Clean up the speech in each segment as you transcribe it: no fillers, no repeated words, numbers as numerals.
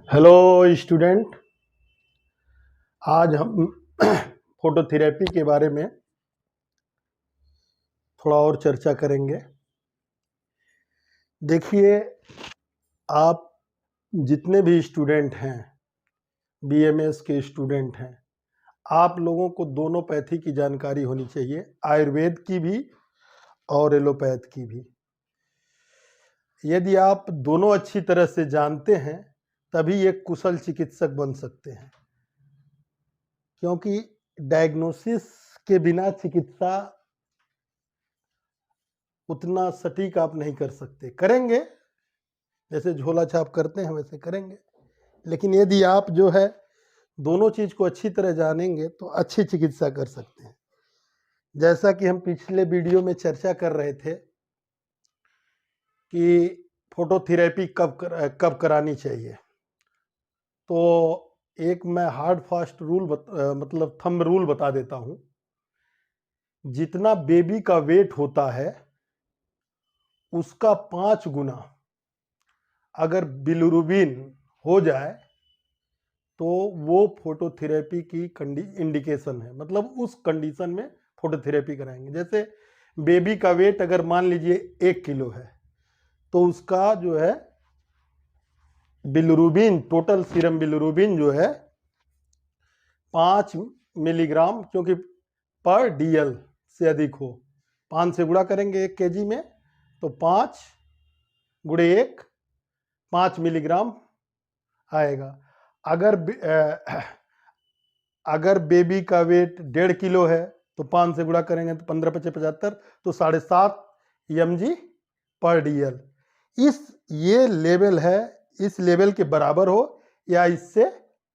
Hello student. आज हम phototherapy के बारे में थोड़ा और चर्चा करेंगे। देखिए, आप जितने भी स्टूडेंट हैं, बीएमएस के स्टूडेंट हैं, आप लोगों को दोनों पैथी की जानकारी होनी चाहिए, आयुर्वेद की भी और एलोपैथ की भी। यदि आप दोनों अच्छी तरह से जानते हैं तभी एक कुशल चिकित्सक बन सकते हैं, क्योंकि डायग्नोसिस के बिना चिकित्सा उतना सटीक आप नहीं कर सकते। करेंगे, जैसे झोला छाप करते हैं वैसे करेंगे, लेकिन यदि आप जो है दोनों चीज को अच्छी तरह जानेंगे तो अच्छी चिकित्सा कर सकते हैं। जैसा कि हम पिछले वीडियो में चर्चा कर रहे थे कि फोटोथेरेपी कब करानी चाहिए, तो एक मैं हार्ड फास्ट रूल मतलब थंब रूल बता देता हूं। जितना बेबी का वेट होता है उसका 5 गुना अगर बिलिरुबिन हो जाए तो वो फोटोथेरेपी की इंडिकेशन है, मतलब उस कंडीशन में फोटोथेरेपी कराएंगे। जैसे बेबी का वेट अगर मान लीजिए 1 किलो है तो उसका जो है बिलिरुबिन, टोटल सीरम बिलिरुबिन जो है 5 मिलीग्राम, क्योंकि पर डीएल से अधिक हो, 5 से गुणा करेंगे 1 केजी में तो 5 गुणे 1 5 मिलीग्राम आएगा। अगर बेबी का वेट 1.5 किलो है तो 5 से गुणा करेंगे तो 15 पचे 75, तो 7.5 mg पर डीएल। ये लेवल है, इस लेवल के बराबर हो या इससे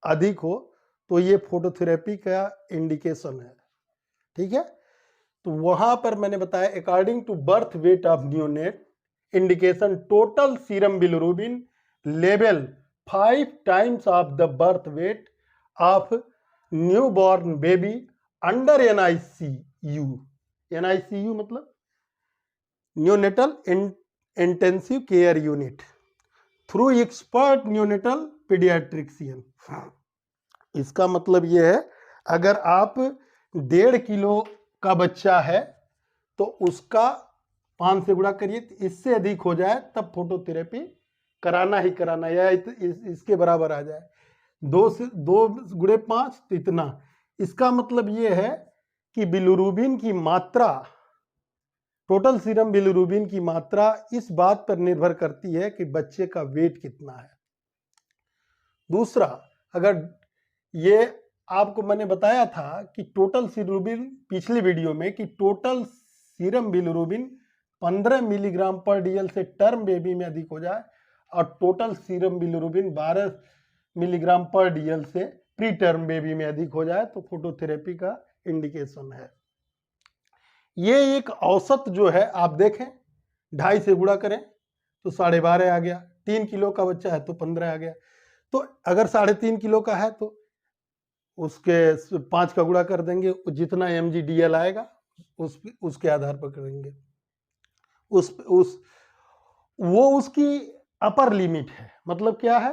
अधिक हो तो ये फोटोथेरेपी का इंडिकेशन है। ठीक है, तो वहां पर मैंने बताया according to birth weight of neonate, indication total serum bilirubin level 5 times of the birth weight of newborn baby under NICU. NICU मतलब neonatal intensive care unit through expert neonatal paediatrician. इसका मतलब यह है, अगर आप 1.5 किलो का बच्चा है तो उसका 5 से गुणा करिए, इससे अधिक हो जाए तब फोटोथेरेपी कराना ही कराना, या इसके बराबर आ जाए 2 गुणे 5 तो इतना। इसका मतलब ये है कि बिलिरुबिन की मात्रा, टोटल सीरम बिलिरुबिन की मात्रा इस बात पर निर्भर करती है कि बच्चे का वेट कितना है। दूसरा, अगर ये आपको मैंने बताया था कि टोटल सीरम, पिछली वीडियो में, कि टोटल सीरम बिलिरुबिन 15 मिलीग्राम पर डीएल से टर्म बेबी में अधिक हो जाए और टोटल सीरम बिलिरुबिन 12 मिलीग्राम पर डीएल से प्री टर्म बेबी में अधिक हो जाए तो फोटोथेरेपी का इंडिकेशन है। ये एक औसत जो है, आप देखें 2.5 से गुणा करें तो 12.5 आ गया, 3 किलो का बच्चा है तो 15 आ गया। तो अगर 3.5 किलो का है तो उसके 5 का गुणा कर देंगे, जितना mgdl आएगा उसके आधार पर करेंगे। वो उसकी अपर लिमिट है, मतलब क्या है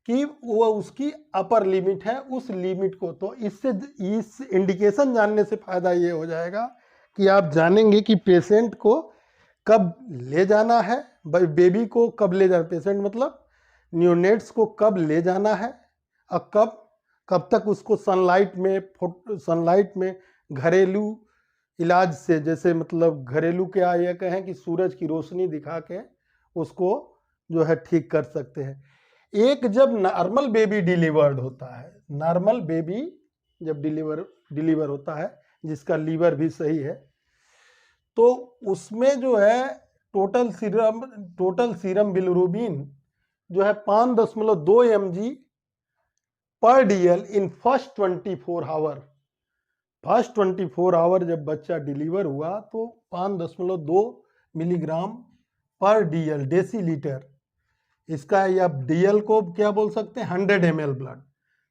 कि वो उसकी अपर लिमिट है, उस लिमिट को, तो इससे इस इंडिकेशन जानने से फायदा ये हो जाएगा कि आप जानेंगे कि पेशेंट को कब ले जाना है, बेबी को कब ले जाना, पेशेंट मतलब न्यूनेट्स को कब ले जाना है और कब तक उसको सनलाइट में घरेलू इलाज से, जैसे मतलब घरेलू क्या ये कहें कि सूरज की रोशनी दिखा के उसको जो है ठीक कर सकते हैं। एक जब नॉर्मल बेबी डिलीवर्ड होता है, नॉर्मल बेबी जब डिलीवर होता है जिसका लीवर भी सही है, तो उसमें जो है टोटल सीरम बिलिरुबिन जो है 5.2 mg पर DL in first 24 hour. First 24 hour जब बच्चा डिलीवर हुआ तो 5.2 मिलीग्राम पर डीएल, डेसीलीटर, इसका या डीएल को क्या बोल सकते हैं, 100 ml blood,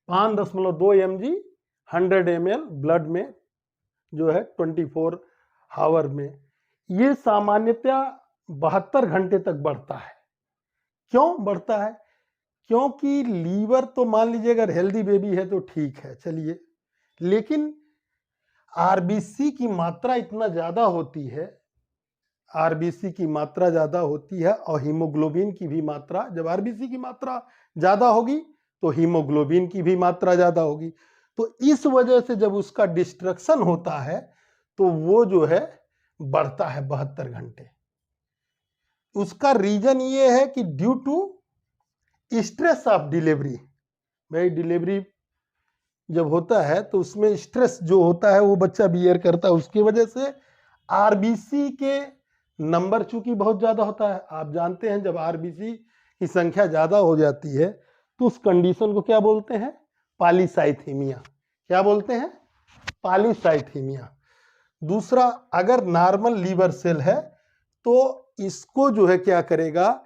5.2 mg 100 ml blood में जो है 24 आवर में, ये सामान्यतः 72 घंटे तक बढ़ता है। क्यों बढ़ता है? क्योंकि लीवर तो मान लीजिए अगर हेल्दी बेबी है तो ठीक है, चलिए, लेकिन आरबीसी की मात्रा इतना ज्यादा होती है, आरबीसी की मात्रा ज्यादा होती है और हीमोग्लोबिन की भी मात्रा, जब आरबीसी की मात्रा ज्यादा होगी तो हीमोग्लोबिन की भी मात्रा ज्यादा होगी। तो इस वजह से जब उसका डिस्ट्रक्शन होता है तो वो जो है बढ़ता है 72 घंटे। उसका रीजन ये है कि due to stress of delivery, भाई डिलीवरी जब होता है तो उसमें स्ट्रेस जो होता है वो बच्चा बियर करता है, उसकी वजह से आरबीसी के नंबर चूंकि बहुत ज्यादा होता है। आप जानते हैं जब आरबीसी की संख्या ज्यादा हो जाती है तो उस कंडीशन को क्या बोलते हैं? पॉलीसाइथीमिया। क्या बोलते हैं? पॉलीसाइथीमिया। दूसरा, अगर नॉर्मल लीवर सेल है तो इसको जो है क्या करेगा,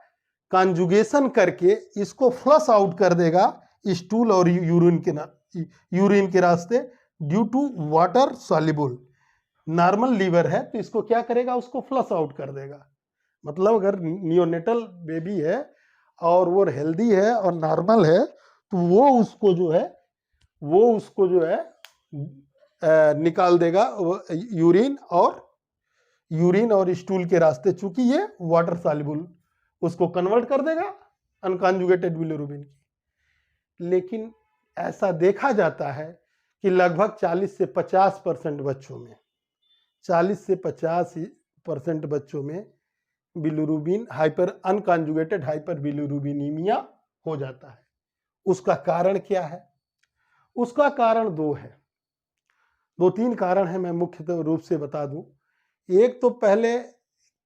कॉन्जुगेशन करके इसको फ्लश आउट कर देगा स्टूल और यूरिन के रास्ते, due to water soluble. Normal liver है तो इसको क्या करेगा, उसको फ्लश आउट कर देगा। मतलब अगर नियोनेटल बेबी है और वो हेल्दी है और नॉर्मल है तो वो उसको जो है निकाल देगा यूरिन और स्टूल के रास्ते, चूंकि ये वाटर सॉल्युबल, उसको कन्वर्ट कर देगा अनकॉन्जुगेटेड बिलिरुबिन की। लेकिन ऐसा देखा जाता है कि लगभग 40 से 50% बच्चों में, 40 से 50% बच्चों में बिलिरुबिन अनकॉन्जुगेटेड हाइपर बिलिरुबिनीमिया हो जाता है। उसका कारण क्या है? उसका कारण दो है, 2-3 कारण है, मैं मुख्य रूप से बता दूं। एक तो पहले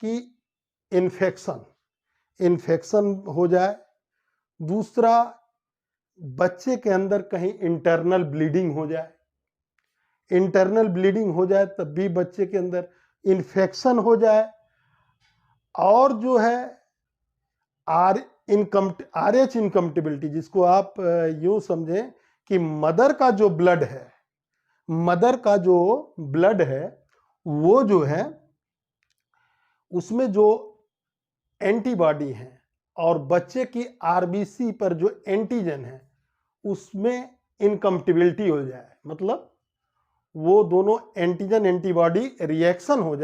कि इन्फेक्शन हो जाए, दूसरा बच्चे के अंदर कहीं इंटरनल ब्लीडिंग हो जाए, इंटरनल ब्लीडिंग हो जाए तब भी बच्चे के अंदर इन्फेक्शन हो जाए, और जो है RH इनकम्पेटिबिलिटी, जिसको आप यूं समझें कि मदर का जो ब्लड है वो जो है उसमें जो एंटीबॉडी है और बच्चे की आरबीसी पर जो एंटीजन है उसमें इनकम्पेटिबिलिटी हो जाए, मतलब वो दोनों एंटीजन एंटीबॉडी रिएक्शन हो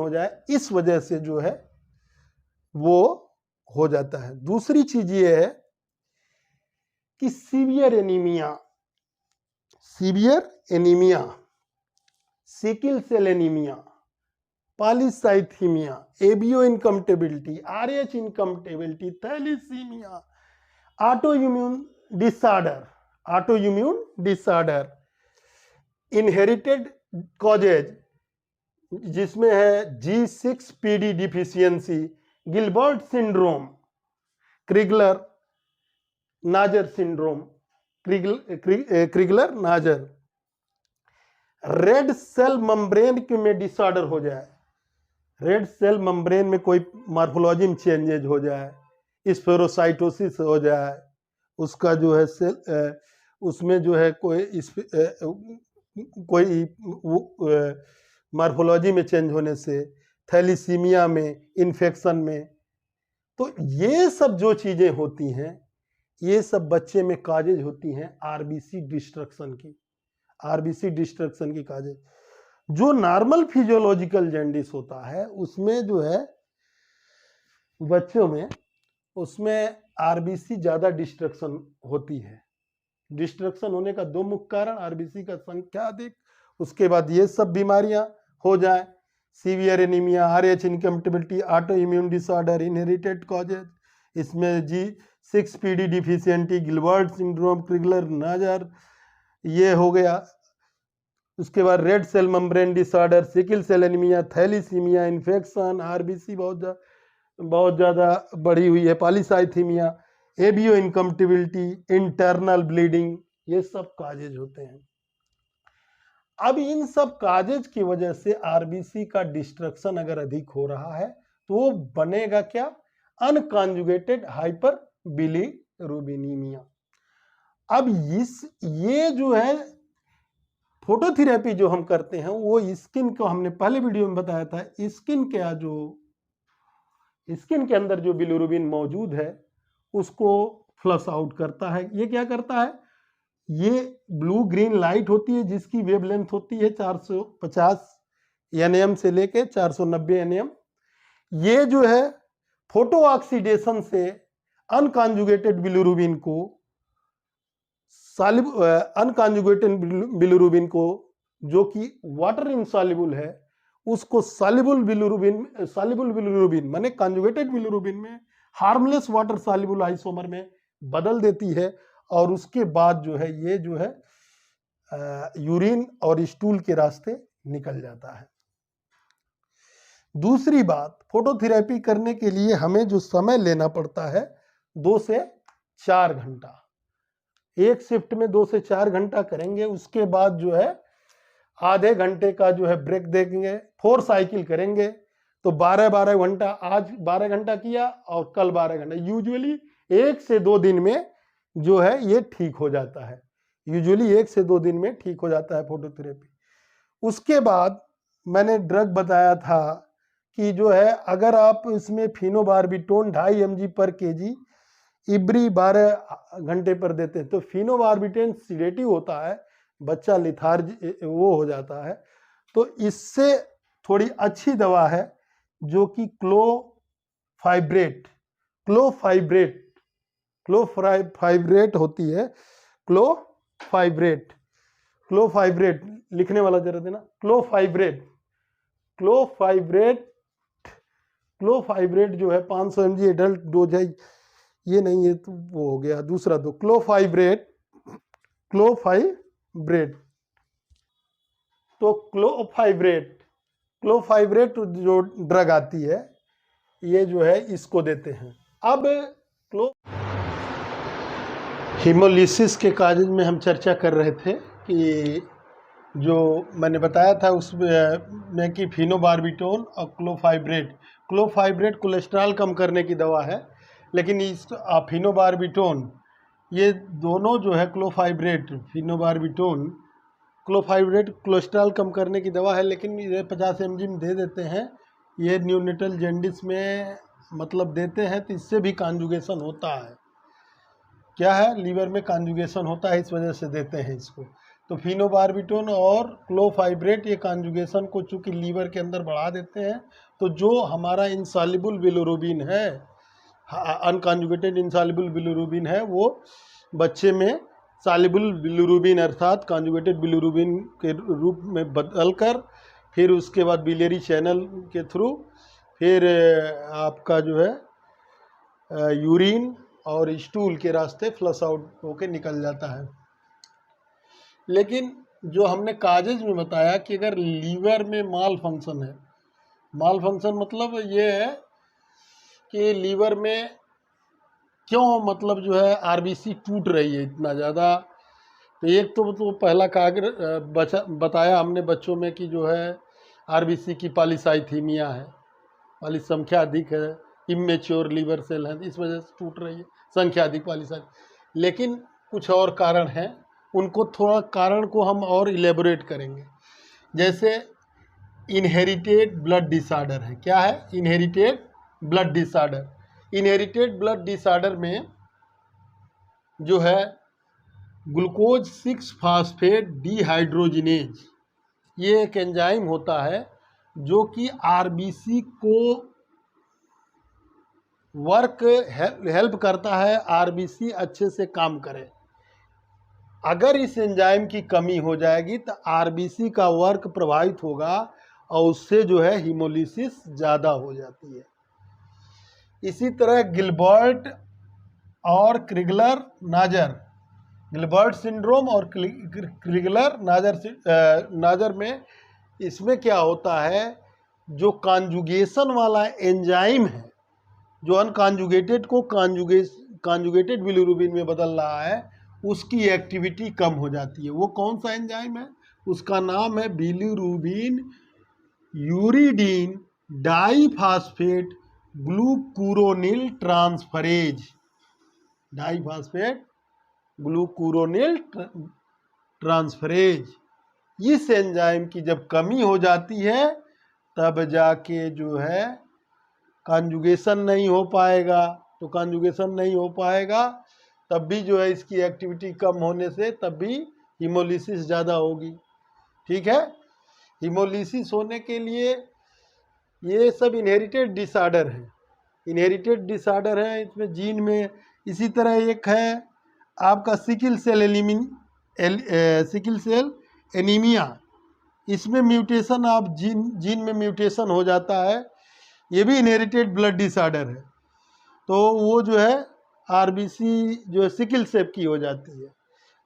जाए, इस वजह से जो है वो हो जाता है। दूसरी चीज ये है कि severe anaemia, sickle cell anaemia, polycythaemia, ABO incompatibility, RH incompatibility, thalassaemia, autoimmune disorder, inherited causes जिसमें है G6PD deficiency, Gilbert syndrome, Crigler Najjar syndrome, Crigler Najjar, red cell membrane में डिसऑर्डर हो जाए, रेड सेल मेम्ब्रेन में कोई मॉर्फोलॉजी में चेंजेज हो जाए, स्फेरोसाइटोसिस हो जाए, उसका जो है सेल उसमें जो है कोई मॉर्फोलॉजी में चेंज होने से, थैलीसीमिया में, इन्फेक्शन में, तो ये सब जो चीजें होती हैं ये सब बच्चे में काजेज होती हैं आरबीसी डिस्ट्रक्शन की काजेज। जो नॉर्मल फिजियोलॉजिकल जॉन्डिस होता है उसमें जो है बच्चों में उसमें आरबीसी ज्यादा डिस्ट्रक्शन होती है। डिस्ट्रक्शन होने का दो मुख्य कारण, आरबीसी का संख्या अधिक, उसके बाद ये सब बीमारियां हो जाए, severe anaemia, RH incompatibility, auto immune disorder, inherited causes, इसमें G6PD डिफिशियंटी, गिलबर्ट सिंड्रोम, क्रिगलर-नाजर ये हो गया। उसके बाद red cell membrane disorder, sickle cell anaemia, thalassemia, infection, RBC बहुत ज़्यादा बढ़ी हुई है, polycythemia, ABO incompatibility, internal bleeding, ये सब काजेज होते हैं। अब इन सब काजेज की वजह से आरबीसी का डिस्ट्रक्शन अगर अधिक हो रहा है तो वो बनेगा क्या? Unconjugated hyper bilirubinaemia. अब ये जो है फोटोथेरेपी जो हम करते हैं वो स्किन को, हमने पहले वीडियो में बताया था, स्किन के अंदर जो बिलिरुबिन मौजूद है उसको फ्लश आउट करता है। ये क्या करता है, ये ब्लू ग्रीन लाइट होती है जिसकी वेवलेंथ होती है 450 nm से लेके 490 nm। ये जो है फोटो ऑक्सीडेशन से अनकॉन्जुगेटेड बिलिरुबिन को अनकॉन्जुगेटेड बिलिरुबिन को जो कि वाटर इनसॉल्युबल है उसको सॉल्युबल बिलिरुबिन माने कॉन्जुगेटेड बिलिरुबिन में हार्मलेस वाटर सॉल्युबल आइसोमर में बदल देती है और उसके बाद जो है ये जो है यूरिन और स्टूल के रास्ते निकल जाता है। दूसरी बात, फोटोथेरेपी करने के लिए हमें जो समय लेना पड़ता है 2 से 4 घंटा, एक शिफ्ट में 2 से 4 घंटा करेंगे, उसके बाद जो है आधे घंटे का जो है ब्रेक देंगे, 4 साइकिल करेंगे तो 12-12 घंटा, आज 12 घंटा किया और कल 12 घंटा। यूजुअली 1 से 2 दिन में जो है ये ठीक हो जाता है, यूजुअली 1 से 2 दिन में ठीक हो जाता है फोटोथेरेपी। उसके बाद मैंने ड्रग बताया था कि जो है अगर आप इसमें फिनोबार्बिटोन 2.5 mg पर kg इब्री 12 घंटे पर देते हैं तो फिनोबार्बिटोन सीडेटिव होता है, बच्चा लिथार्ज वो हो जाता है। तो इससे थोड़ी अच्छी दवा है जो कि क्लोफाइब्रेट होती है। क्लोफाइब्रेट लिखने वाला जरा देना, क्लोफाइब्रेट जो है 500 mg एडल्ट डोज है, ये नहीं है तो वो हो गया दूसरा। दो क्लोफाइब्रेट तो क्लोफाइब्रेट जो ड्रग आती है ये जो है इसको देते हैं। अब हीमोलिसिस के कागज में हम चर्चा कर रहे थे कि जो मैंने बताया था उसमें कि फिनोबार्बिटोन और क्लोफाइब्रेट कोलेस्ट्रॉल कम करने की दवा है, लेकिन इस फिनोबार्बिटोन ये दोनों जो है क्लोफाइब्रेट कोलेस्ट्रॉल कम करने की दवा है, लेकिन ये 50 mg में दे देते हैं। ये न्यूनेटल जेंडिस में मतलब देते हैं तो इससे भी कॉन्जुगेशन होता है, क्या है लीवर में कॉन्जुगेशन होता है, इस वजह से देते हैं इसको। तो फिनोबार्बिटोन और क्लोफाइब्रेट ये कॉन्जुगेशन को चूँकि लीवर के अंदर बढ़ा देते हैं, तो जो हमारा इनसॉल्युबल बिलिरुबिन है, अनकॉन्जुगेटेड इनसॉल्युबल बिलिरुबिन है, वो बच्चे में सॉल्युबल बिलिरुबिन अर्थात कॉन्जुगेटेड बिलिरुबिन के रूप में बदलकर फिर उसके बाद बिलियरी चैनल के थ्रू फिर आपका जो है यूरिन और स्टूल के रास्ते फ्लश आउट होके निकल जाता है। लेकिन जो हमने कागज में बताया कि अगर लीवर में माल फंक्शन मतलब ये है कि लीवर में क्यों मतलब जो है आरबीसी टूट रही है इतना ज़्यादा। तो एक तो पहला कागज बताया हमने बच्चों में कि जो है आरबीसी की पॉलीसाइथीमिया है, संख्या अधिक है, इमेच्योर लीवर सेल है, इस वजह से टूट रही है, संख्या अधिक पॉलीसाइथ। लेकिन कुछ और कारण हैं, उनको थोड़ा कारण को हम और इलेबोरेट करेंगे। जैसे इनहेरिटेड ब्लड डिसऑर्डर है, क्या है inherited blood disorder. Inherited blood disorder में जो है ग्लूकोज 6 फास्फेट डिहाइड्रोजिनेज ये एक एंजाइम होता है जो कि आरबीसी को हेल्प करता है, आरबीसी अच्छे से काम करे। अगर इस एंजाइम की कमी हो जाएगी तो आरबीसी का वर्क प्रभावित होगा और उससे जो है हीमोलिसिस ज़्यादा हो जाती है। इसी तरह गिलबर्ट और क्रिगलर गिलबर्ट सिंड्रोम और क्रिगलर नाजर में इसमें क्या होता है, जो कॉन्जुगेशन वाला एंजाइम है जो अनकॉन्जुगेटेड को कॉन्जुगेटेड बिलिरुबिन में बदल रहा है, उसकी एक्टिविटी कम हो जाती है। वो कौन सा एंजाइम है, उसका नाम है बिलिरुबिन यूरिडीन डाइफास्फेट ग्लूकुरोनिल ट्रांसफरेज। इस एंजाइम की जब कमी हो जाती है तब जाके जो है कॉन्जुगेशन नहीं हो पाएगा, तो कॉन्जुगेशन नहीं हो पाएगा तब भी जो है इसकी एक्टिविटी कम होने से तब भी हीमोलिसिस ज़्यादा होगी। ठीक है, हीमोलिसिस होने के लिए ये सब इनहेरिटेड डिसऑर्डर है, इनहेरिटेड डिसऑर्डर है, इसमें जीन में। इसी तरह एक है आपका सिकिल सेल एनीमिया, इसमें म्यूटेशन आप जीन में म्यूटेशन हो जाता है, ये भी इनहेरिटेड ब्लड डिसऑर्डर है। तो वो जो है आरबीसी जो है सिकिल सेप की हो जाती है।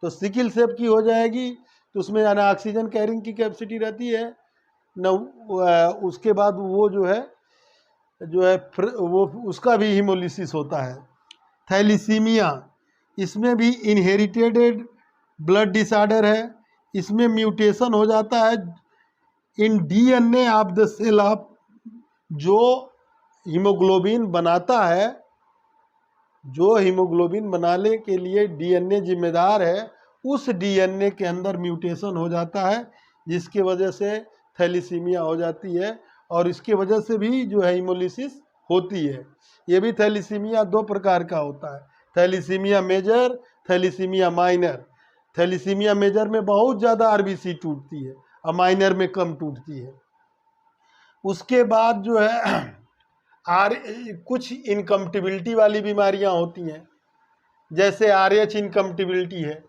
तो सिकिल सेप की हो जाएगी तो उसमें ना ऑक्सीजन कैरिंग की कैपेसिटी रहती है न, उसके बाद वो जो है वो उसका भी हीमोलिसिस होता है। थैलीसीमिया, इसमें भी इनहेरिटेड ब्लड डिसऑर्डर है, इसमें म्यूटेशन हो जाता है in DNA of the cell of, जो हीमोग्लोबिन बनाता है, जो हीमोग्लोबिन बनाने के लिए डीएनए जिम्मेदार है, उस डीएनए के अंदर म्यूटेशन हो जाता है जिसकी वजह से थैलीसीमिया हो जाती है, और इसके वजह से भी जो है हीमोलिसिस होती है। ये भी थैलीसीमिया दो प्रकार का होता है, thalassemia major, thalassemia minor. Thalassemia major में बहुत ज़्यादा आरबीसी टूटती है और माइनर में कम टूटती है। उसके बाद जो है कुछ इनकम्पटिबिलिटी वाली बीमारियां होती हैं, जैसे आरएच इनकम्पटिबिलिटी है।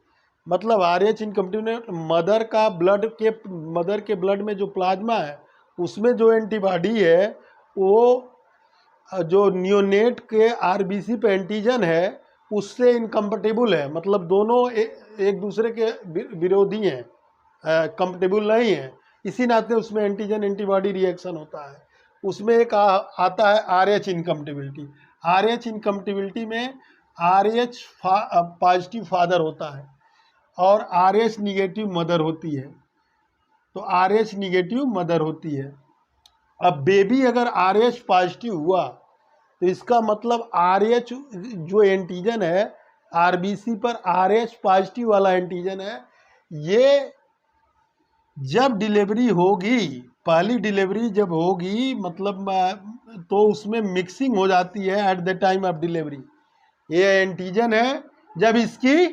मतलब आरएच इनकम्पटिबिलिटी, मदर के ब्लड में जो प्लाज्मा है उसमें जो एंटीबॉडी है वो जो नियोनेट के आरबीसी पे एंटीजन है उससे इनकम्पटेबल है, मतलब दोनों एक दूसरे के विरोधी हैं, कंपेटेबल नहीं है, इसी नाते उसमें एंटीजन एंटीबॉडी रिएक्शन होता है। उसमें एक आता है आरएच इनकम्पटेबिलिटी। आरएच इनकम्पटेबिलिटी में आरएच पॉजिटिव फादर होता है और आरएच निगेटिव मदर होती है, तो आरएच निगेटिव मदर होती है। अब बेबी अगर आरएच पॉजिटिव हुआ तो इसका मतलब आरएच जो एंटीजन है आरबीसी पर आरएच पॉजिटिव वाला एंटीजन है, ये जब डिलीवरी होगी, पहली डिलीवरी जब होगी मतलब तो उसमें मिक्सिंग हो जाती है at the time of delivery. ये एंटीजन है, जब इसकी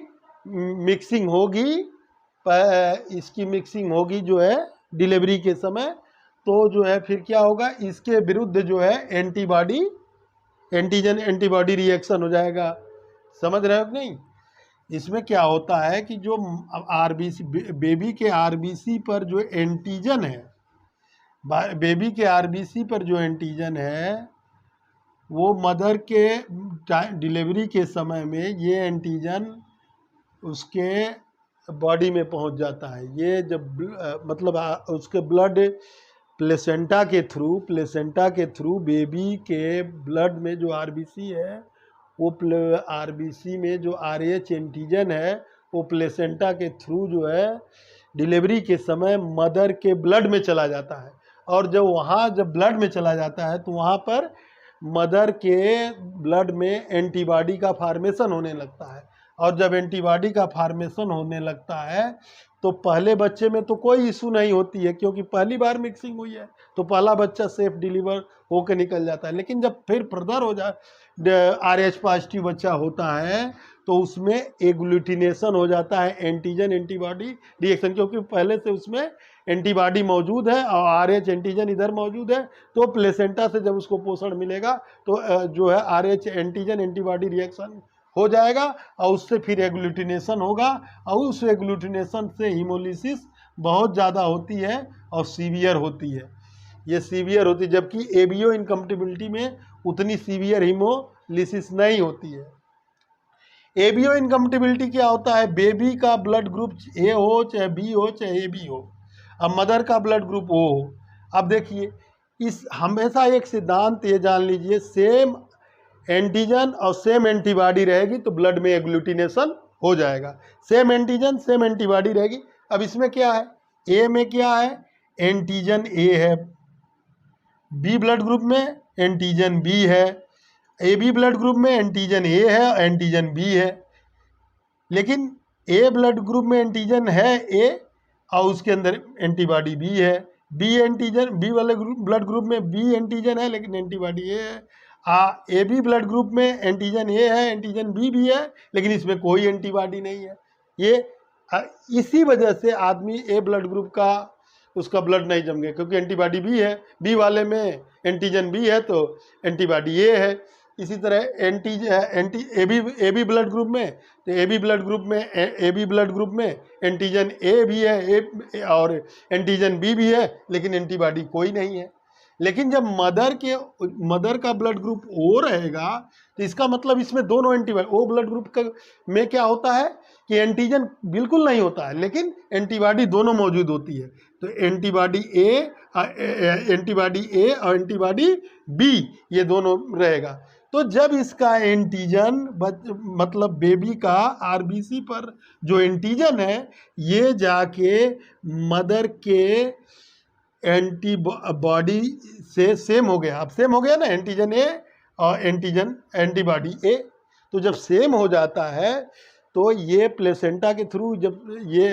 मिक्सिंग होगी, इसकी मिक्सिंग होगी जो है डिलीवरी के समय, तो जो है फिर क्या होगा, इसके विरुद्ध जो है एंटीबॉडी, एंटीजन एंटीबॉडी रिएक्शन हो जाएगा। समझ रहे हो कि नहीं? इसमें क्या होता है कि जो आरबीसी, बेबी के आरबीसी पर जो एंटीजन है, बेबी के आरबीसी पर जो एंटीजन है वो मदर के डिलीवरी के समय में ये एंटीजन उसके बॉडी में पहुंच जाता है। ये जब मतलब उसके ब्लड प्लेसेंटा के थ्रू बेबी के ब्लड में जो आरबीसी है, वो आरबीसी में जो आरएच एंटीजन है वो प्लेसेंटा के थ्रू जो है डिलीवरी के समय मदर के ब्लड में चला जाता है, और जब ब्लड में चला जाता है तो वहाँ पर मदर के ब्लड में एंटीबॉडी का फार्मेशन होने लगता है, और जब एंटीबॉडी का फार्मेशन होने लगता है तो पहले बच्चे में तो कोई इशू नहीं होती है क्योंकि पहली बार मिक्सिंग हुई है, तो पहला बच्चा सेफ डिलीवर होकर निकल जाता है। लेकिन जब फिर फर्दर हो जाए आरएच पॉजिटिव बच्चा होता है तो उसमें एग्लूटिनेशन हो जाता है, एंटीजन एंटीबॉडी रिएक्शन, क्योंकि पहले से उसमें एंटीबॉडी मौजूद है और आरएच एंटीजन इधर मौजूद है, तो प्लेसेंटा से जब उसको पोषण मिलेगा तो जो है आरएच एंटीजन एंटीबॉडी रिएक्शन हो जाएगा और उससे फिर एग्लूटिनेशन होगा, और उस एग्लूटिनेशन से हीमोलिसिस बहुत ज़्यादा होती है और सीवियर होती है। ये सीवियर होती है, जबकि एबीओ इनकम्पटिबिलिटी में उतनी सीवियर हीमोलिसिस नहीं होती है। एबीओ इनकम्पटिबिलिटी क्या होता है, बेबी का ब्लड ग्रुप ए हो चाहे बी हो चाहे ए बी हो, अब मदर का ब्लड ग्रुप ओ हो। अब देखिए, इस हमेशा एक सिद्धांत ये जान लीजिए, सेम एंटीजन और सेम एंटीबॉडी रहेगी तो ब्लड में एग्लूटिनेशन हो जाएगा। सेम एंटीजन सेम एंटीबॉडी रहेगी। अब इसमें क्या है, ए में क्या है, एंटीजन ए है, बी ब्लड ग्रुप में एंटीजन बी है, ए बी ब्लड ग्रुप में एंटीजन ए है, एंटीजन बी है। लेकिन ए ब्लड ग्रुप में एंटीजन है ए और उसके अंदर एंटीबॉडी बी है, बी एंटीजन, बी वाले ब्लड ग्रुप में बी एंटीजन है लेकिन एंटीबॉडी ए है। ए बी ब्लड ग्रुप में एंटीजन ए है, एंटीजन बी भी है, लेकिन इसमें कोई एंटीबॉडी नहीं है। ये इसी वजह से आदमी ए ब्लड ग्रुप का उसका ब्लड नहीं जम गया, क्योंकि एंटीबॉडी बी है, बी वाले में एंटीजन बी है तो एंटीबॉडी ए है। इसी तरह ए बी ब्लड ग्रुप में, तो ए बी ब्लड ग्रुप में एंटीजन ए भी है और एंटीजन बी भी है, लेकिन एंटीबॉडी कोई नहीं है। लेकिन जब मदर का ब्लड ग्रुप ओ रहेगा तो इसका मतलब इसमें दोनों एंटीबॉडी, ओ ब्लड ग्रुप का में क्या होता है कि एंटीजन बिल्कुल नहीं होता है, लेकिन एंटीबॉडी दोनों मौजूद होती है। तो एंटीबॉडी ए और एंटीबॉडी बी ये दोनों रहेगा। तो जब इसका एंटीजन मतलब बेबी का आरबीसी पर जो एंटीजन है ये जाके मदर के एंटीबॉडी से सेम हो गया। अब सेम हो गया ना, एंटीजन ए और एंटीबॉडी ए। तो जब सेम हो जाता है तो ये प्लेसेंटा के थ्रू जब ये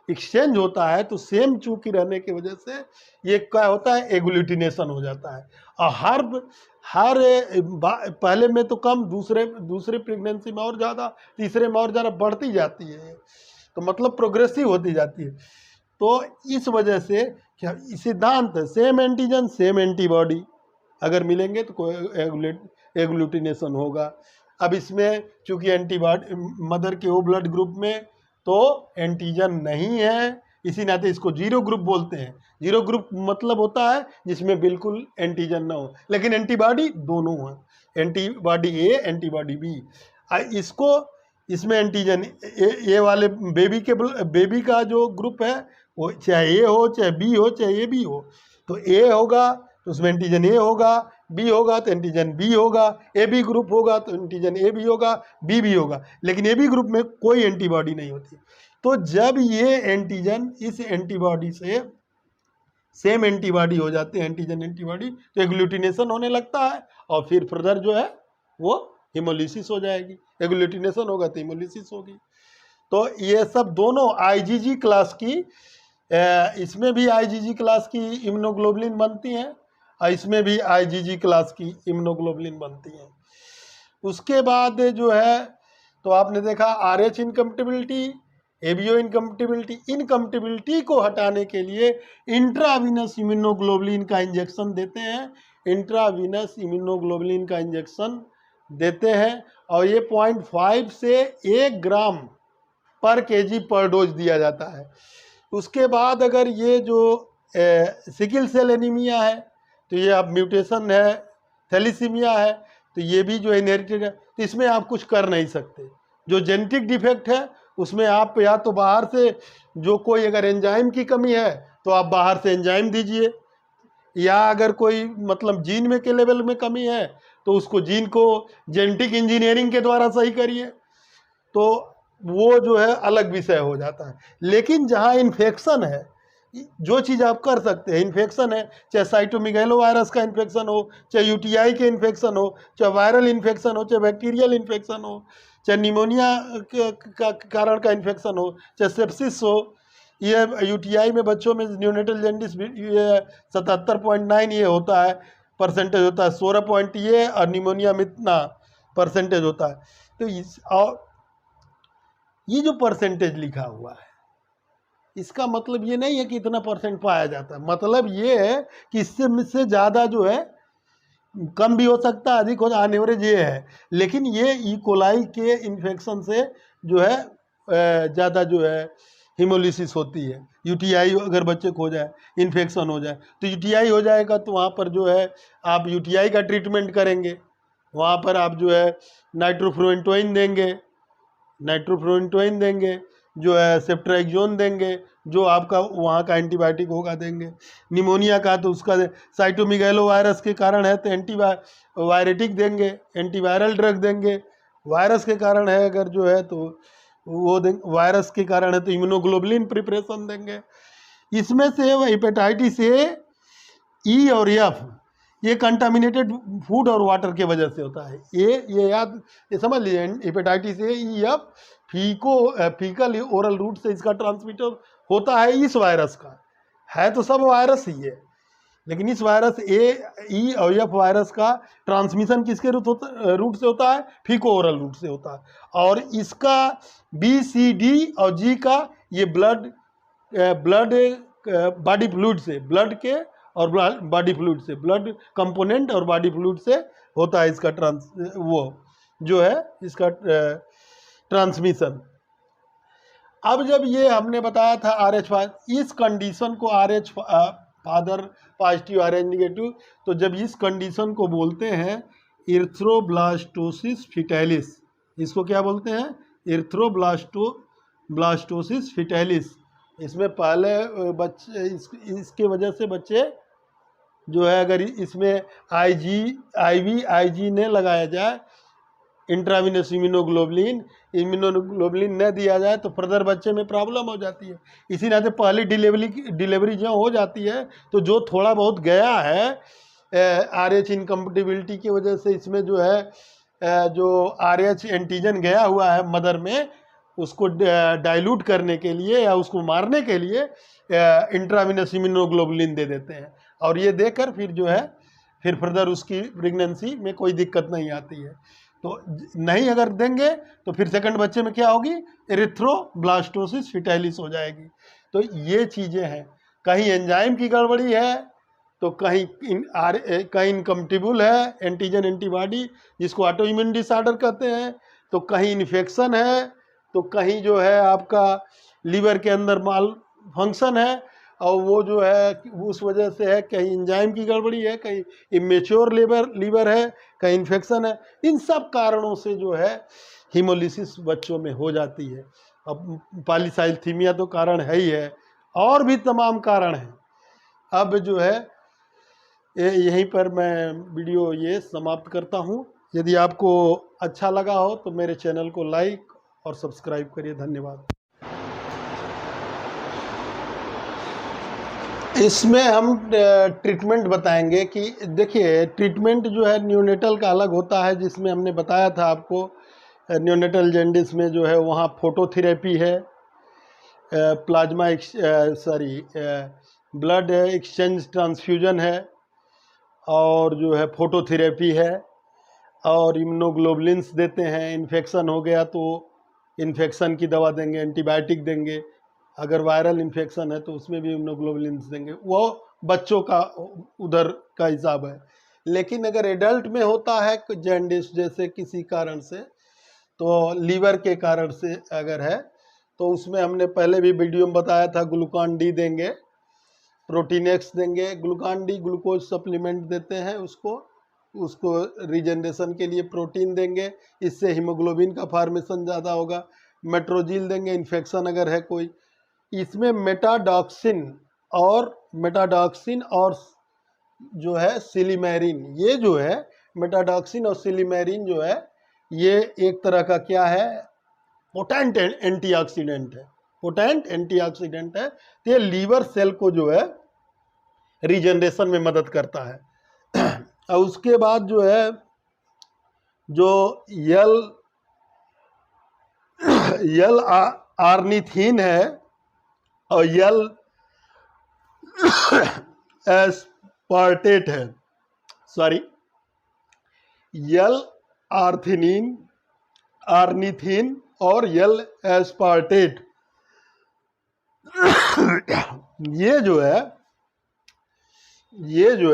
एक्सचेंज होता है तो सेम चूंकि रहने की वजह से ये क्या होता है, एग्लूटिनेशन हो जाता है। और हर पहले में तो कम, दूसरे प्रेगनेंसी में और ज़्यादा, तीसरे में और ज़्यादा बढ़ती जाती है, तो मतलब प्रोग्रेसिव होती जाती है। तो इस वजह से क्या सिद्धांत है, सेम एंटीजन सेम एंटीबॉडी अगर मिलेंगे तो कोई एग्लूटिनेशन होगा। अब इसमें चूंकि एंटीबॉडी मदर के ओ ब्लड ग्रुप में तो एंटीजन नहीं है, इसी नाते इसको जीरो ग्रुप बोलते हैं। जीरो ग्रुप मतलब होता है जिसमें बिल्कुल एंटीजन ना हो, लेकिन एंटीबॉडी दोनों है, एंटीबॉडी ए एंटीबॉडी बी। इसमें एंटीजन ए वाले बेबी का जो ग्रुप है वो चाहे ए हो चाहे बी हो चाहे ए बी हो, तो ए होगा तो उसमें एंटीजन ए होगा, बी होगा तो एंटीजन बी होगा, ए बी ग्रुप होगा तो एंटीजन ए बी होगा, बी भी होगा, लेकिन ए बी ग्रुप में कोई एंटीबॉडी नहीं होती। तो जब ये एंटीजन इस एंटीबॉडी से सेम एंटीबॉडी हो जाते हैं, एंटीजन एंटीबॉडी, तो एग्लूटिनेशन होने लगता है और फिर फर्दर जो है वो हिमोलिसिस हो जाएगी। एग्लूटिनेशन होगा तो हिमोलिसिस होगी। तो ये सब दोनों आईजीजी क्लास की, इसमें भी आईजीजी क्लास की इम्यूनोग्लोबुलिन बनती हैं और इसमें भी आईजीजी क्लास की इम्यूनोग्लोबुलिन बनती हैं। उसके बाद जो है तो आपने देखा आरएच इनकम्पेटिबिलिटी, एबीओ इनकम्पेटिबिलिटी को हटाने के लिए इंट्रावीनस इम्यूनोग्लोबुलिन का इंजेक्शन देते हैं, इंट्रावीनस इम्यूनोग्लोबुलिन का इंजेक्शन देते हैं और ये 0.5 से 1 ग्राम पर केजी पर डोज दिया जाता है। उसके बाद अगर ये जो सिकिल सेल एनीमिया है तो ये अब म्यूटेशन है, थैलीसीमिया है तो ये भी जो इनहेरिटेड है, तो इसमें आप कुछ कर नहीं सकते। जो जेनेटिक डिफेक्ट है उसमें आप या तो बाहर से जो कोई अगर एंजाइम की कमी है तो आप बाहर से एंजाइम दीजिए, या अगर कोई मतलब जीन में के लेवल में कमी है तो उसको जीन को जेनेटिक इंजीनियरिंग के द्वारा सही करिए, तो वो जो है अलग विषय हो जाता है। लेकिन जहाँ इन्फेक्शन है, जो चीज़ आप कर सकते हैं, इन्फेक्शन है, चाहे साइटोमेगालो वायरस का इन्फेक्शन हो, चाहे यूटीआई के इन्फेक्शन हो, चाहे वायरल इन्फेक्शन हो, चाहे बैक्टीरियल इन्फेक्शन हो, चाहे निमोनिया का कारण का इन्फेक्शन हो, चाहे सेप्सिस हो। ये यूटीआई में बच्चों में न्यूनेटल जॉन्डिस 77.9 ये होता है, परसेंटेज होता है, 16 पॉइंट ये, और निमोनिया में इतना परसेंटेज होता है। तो और ये जो परसेंटेज लिखा हुआ है इसका मतलब ये नहीं है कि इतना परसेंट पाया जाता है, मतलब ये है कि इससे ज़्यादा जो है कम भी हो सकता है, अधिक हो जाए, एवरेज ये है। लेकिन ये ई कोलाई के इन्फेक्शन से जो है ज़्यादा जो है हिमोलिसिस होती है। यूटीआई अगर बच्चे को हो जाए, इन्फेक्शन हो जाए, तो यूटीआई हो जाएगा तो वहाँ पर जो है आप यूटीआई का ट्रीटमेंट करेंगे, वहाँ पर आप जो है नाइट्रोफुरेंटोइन देंगे, जो है सेफ्ट्राइक्सोन देंगे, जो आपका वहाँ का एंटीबायोटिक होगा देंगे। निमोनिया का तो उसका साइटोमेगालो वायरस के कारण है तो एंटीवायरेटिक देंगे, एंटीवायरल ड्रग देंगे। वायरस के कारण है अगर जो है तो वो देंगे, वायरस के कारण है तो इम्यूनोग्लोबुलिन प्रिपरेशन देंगे। इसमें से हेपेटाइटिस ए, ई और एफ ये कंटामिनेटेड फूड और वाटर के वजह से होता है। ये समझ लीजिए, hepatitis A, E, F faecal oral route से इसका ट्रांसमिटर होता है इस वायरस का। है तो सब वायरस ही है, लेकिन इस वायरस ई और एफ वायरस का ट्रांसमिशन किसके रूट से होता है? फीको ओरल रूट से होता है। और इसका बी, सी, डी और जी का ये ब्लड बॉडी फ्लूइड से, ब्लड के और बॉडी फ्लूइड से, ब्लड कंपोनेंट और बॉडी फ्लूइड से होता है इसका वो जो है इसका ट्रांसमिशन। अब जब ये हमने बताया था RH+, इस कंडीशन को RH father positive RH negative, तो जब इस कंडीशन को बोलते हैं इरिथ्रोब्लास्टोसिस फिटालिस, इसको क्या बोलते हैं? Erythroblastosis fetalis. इसमें पहले बच्चे इसके वजह से बच्चे जो है, अगर इसमें आईवी ने लगाया जाए, इंट्रावीनस इम्यूनोग्लोबुलिन न दिया जाए तो फर्दर बच्चे में प्रॉब्लम हो जाती है। इसी नाते पहली डिलीवरी जो हो जाती है तो जो थोड़ा बहुत गया है RH इनकम्पेटिबिलिटी की वजह से, इसमें जो है जो RH एंटीजन गया हुआ है मदर में, उसको डाइल्यूट करने के लिए या उसको मारने के लिए इंट्रावीनस इम्यूनोग्लोबुलिन दे देते हैं, और ये देकर फिर जो है फिर फर्दर उसकी प्रेगनेंसी में कोई दिक्कत नहीं आती है। तो नहीं अगर देंगे तो फिर सेकंड बच्चे में क्या होगी? एरिथ्रोब्लास्टोसिस फिटालिस हो जाएगी। तो ये चीज़ें हैं, कहीं एंजाइम की गड़बड़ी है, तो कहीं इनकम्पेटिबल है एंटीजन एंटीबॉडी जिसको ऑटो इम्यून डिसऑर्डर कहते हैं, तो कहीं इन्फेक्शन है, तो कहीं जो है आपका लीवर के अंदर माल फंक्शन है और वो जो है उस वजह से है, कहीं एंजाइम की गड़बड़ी है, कहीं इमेच्योर लीवर है, कहीं इन्फेक्शन है। इन सब कारणों से जो है हीमोलिसिस बच्चों में हो जाती है। अब पॉलीसाइथीमिया तो कारण है ही है, और भी तमाम कारण हैं। अब जो है यहीं पर मैं वीडियो ये समाप्त करता हूँ। यदि आपको अच्छा लगा हो तो मेरे चैनल को लाइक और सब्सक्राइब करिए। धन्यवाद। इसमें हम ट्रीटमेंट बताएंगे कि देखिए, ट्रीटमेंट जो है न्यूनेटल का अलग होता है, जिसमें हमने बताया था आपको न्यूनेटल जॉन्डिस में जो है वहाँ फोटोथेरेपी है, ब्लड एक्सचेंज ट्रांसफ्यूजन है, और जो है फोटोथेरेपी है, और इम्यूनोग्लोबुलिन्स देते हैं। इन्फेक्शन हो गया तो इन्फेक्शन की दवा देंगे, एंटीबायोटिक देंगे। अगर वायरल इन्फेक्शन है तो उसमें भी इम्यूनोग्लोबुलिन्स देंगे। वो बच्चों का उधर का हिसाब है। लेकिन अगर एडल्ट में होता है जॉन्डिस जैसे किसी कारण से, तो लीवर के कारण से अगर है, तो उसमें हमने पहले भी वीडियो में बताया था, ग्लूकॉन डी देंगे, प्रोटीनेक्स देंगे। ग्लूकॉन डी ग्लूकोज सप्लीमेंट देते हैं उसको रिजेनरेशन के लिए प्रोटीन देंगे, इससे हीमोग्लोबिन का फॉर्मेशन ज़्यादा होगा। मेट्रोजिल देंगे इन्फेक्शन अगर है कोई। इसमें मेटाडॉक्सिन और जो है सिलीमेरिन, ये जो है मेटाडॉक्सिन और सिलीमेरिन जो है ये एक तरह का क्या है? पोटेंट एंटीऑक्सीडेंट है। तो ये लीवर सेल को जो है रीजनरेशन में मदद करता है। और उसके बाद जो है जो यल आर्निथिन है और यल एस्पार्टेट है, यल आर्निथिन और यल एस्पार्टेट, ये जो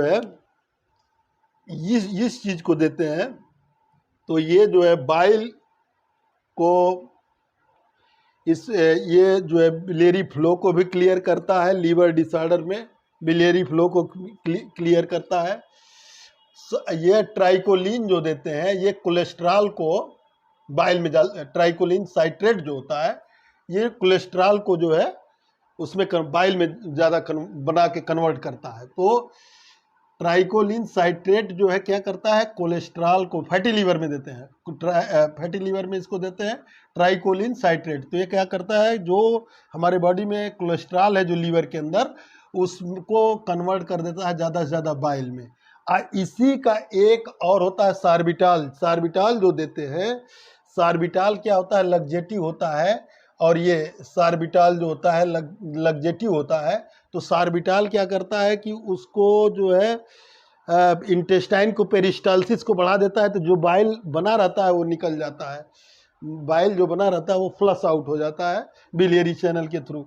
है इस चीज को देते हैं। तो ये जो है बाइल को ये जो है बिलियरी फ्लो को भी क्लियर करता है। लीवर डिसऑर्डर में बिलियरी फ्लो को क्लियर करता है। ये ट्राइकोलिन जो देते हैं, ये कोलेस्ट्रॉल को बाइल में ट्राइकोलिन साइट्रेट जो होता है, ये कोलेस्ट्रॉल को जो है उसमें बाइल में ज़्यादा बना के कन्वर्ट करता है। तो ट्राइकोलिन साइट्रेट जो है क्या करता है? कोलेस्ट्रॉल को फैटी लीवर में देते हैं, फैटी लीवर में इसको देते हैं ट्राइकोलिन साइट्रेट। तो ये क्या करता है? जो हमारे बॉडी में कोलेस्ट्रॉल है जो लीवर के अंदर, उसको कन्वर्ट कर देता है ज़्यादा से ज़्यादा बाइल में। इसी का एक और होता है सार्बिटाल जो देते हैं। सार्बिटाल क्या होता है? लग्जेटिव होता है, और ये सार्बिटाल जो होता है लग्जेटिव होता है। तो सार्बिटाल क्या करता है कि उसको जो है इंटेस्टाइन को, पेरिस्टालसिस को बढ़ा देता है, तो जो बाइल बना रहता है वो निकल जाता है, बाइल जो बना रहता है वो फ्लश आउट हो जाता है बिलियरी चैनल के थ्रू।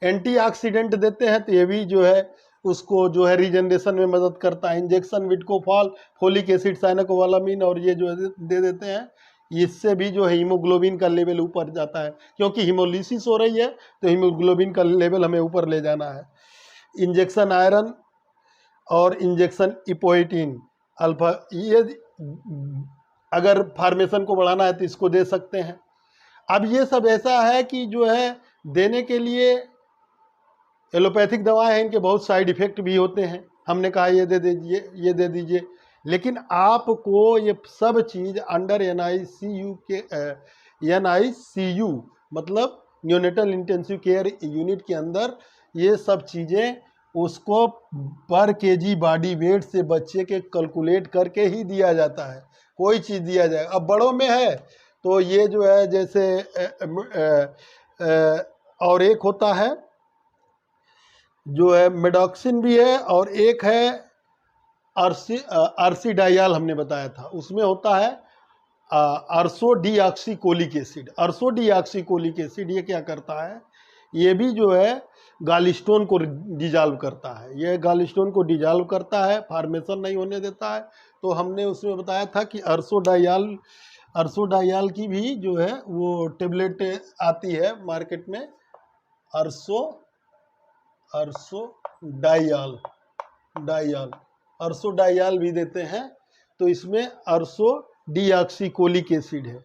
एंटीऑक्सीडेंट देते हैं तो ये भी जो है उसको जो है रीजनरेशन में मदद करता है। इंजेक्शन विटकोफॉल, फोलिक एसिड, साइनोकोबालामिन और ये जो है दे देते हैं, इससे भी जो है हीमोग्लोबिन का लेवल ऊपर जाता है, क्योंकि हीमोलिसिस हो रही है तो हीमोग्लोबिन का लेवल हमें ऊपर ले जाना है। इंजेक्शन आयरन और इंजेक्शन इपोइटिन अल्फा, ये अगर फार्मेशन को बढ़ाना है तो इसको दे सकते हैं। अब ये सब ऐसा है कि जो है देने के लिए एलोपैथिक दवाएं हैं, इनके बहुत साइड इफेक्ट भी होते हैं। हमने कहा ये दे दीजिए, ये दे दीजिए, लेकिन आपको ये सब चीज़ अंडर NICU के NICU मतलब न्यूनेटल इंटेंसिव केयर यूनिट के अंदर ये सब चीज़ें उसको पर केजी बॉडी वेट से बच्चे के कैलकुलेट करके ही दिया जाता है, कोई चीज़ दिया जाए। अब बड़ों में है तो ये जो है जैसे और एक होता है जो है मेडॉक्सिन भी है, और एक है अर्सिडाइल हमने बताया था, उसमें होता है अर्सोडीऑक्सीकोलिक एसिड। अर्सोडीऑक्सीकोलिक एसिड ये क्या करता है, ये भी जो है गालस्टोन को डिजॉल्व करता है, ये गालस्टोन को डिजॉल्व करता है, फार्मेशन नहीं होने देता है। तो हमने उसमें बताया था कि अर्सोडाइल की भी जो है वो टेबलेट आती है मार्केट में, अर्सोडाइल भी देते हैं। तो इसमें अर्सोडीऑक्सीकोलिक एसिड है,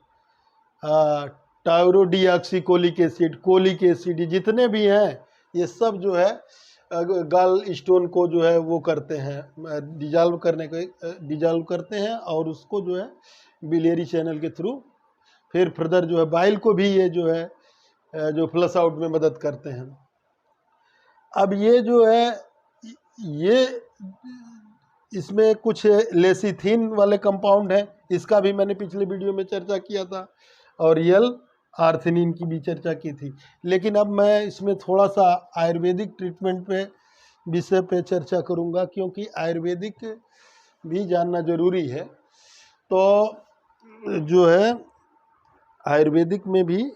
टायरोडीऑक्सीकोलिक एसिड, कोलिक एसिड, जितने भी हैं ये सब जो है गाल स्टोन को जो है वो करते हैं, डिजॉल्व करते हैं, और उसको जो है बिलियरी चैनल के थ्रू फिर फर्दर जो है बाइल को भी ये जो है जो फ्लश आउट में मदद करते हैं। अब ये जो है ये इसमें कुछ लेसिथिन वाले कंपाउंड हैं, इसका भी मैंने पिछले वीडियो में चर्चा किया था, और आर्थिनिन की भी चर्चा की थी। लेकिन अब मैं इसमें थोड़ा सा आयुर्वेदिक ट्रीटमेंट पे विषय पे चर्चा करूंगा, क्योंकि आयुर्वेदिक भी जानना जरूरी है। तो जो है आयुर्वेदिक में भी